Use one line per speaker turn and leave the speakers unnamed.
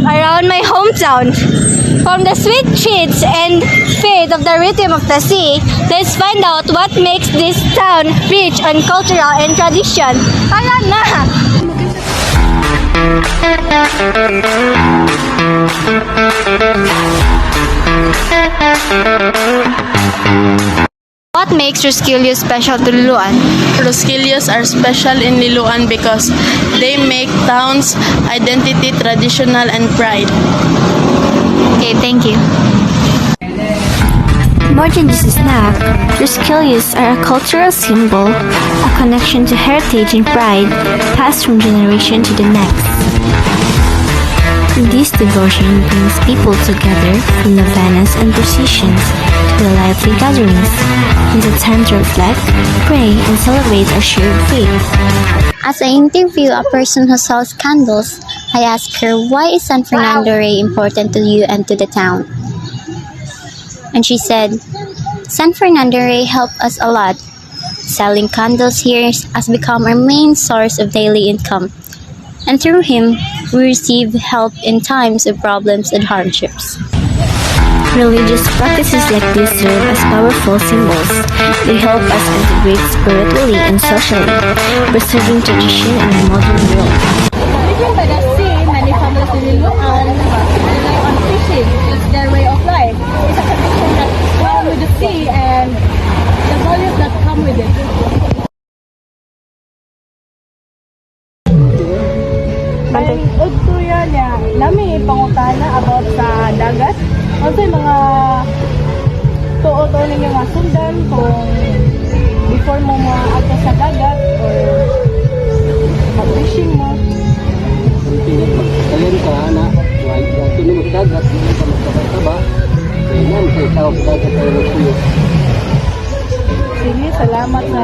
around my hometown. From the sweet treats and faith of the rhythm of the sea, let's find out what makes this town rich on cultural and tradition. Tara na! What makes Rosquillos special to Luluan?
Rosquillos are special in Liloan because they make town's identity traditional and pride.
Okay, thank you.
More than just a snack, Rosquillos are a cultural symbol, a connection to heritage and pride, passed from generation to the next. This devotion brings people together from novenas and processions to the lively gatherings. It's a time to reflect, pray, and celebrate our shared faith.
As I interview a person who sells candles, I ask her, why is San Fernando Rey important to you and to the town? And she said, San Fernando Rey helped us a lot. Selling candles here has become our main source of daily income. And through him, we receive help in times of problems and hardships.
Religious practices like this serve as powerful symbols. They help us integrate spiritually and socially, preserving tradition in a modern world.
Living by the sea, many families in Liloan rely on fishing. It's their way of life. It's a connection that comes with the sea and the values that come with it. Udto yan niya, nami pangutana about sa dagat. Also yung mga tuot-o ninyo mga sundan kung before mo maato sa dagat or mag-fishing mo.
Kalian ka na, ito na magdagat, hindi ka magkabay-taba, kaya naman kayo tawag dagat ay nagsuyo.
Sige, salamat sa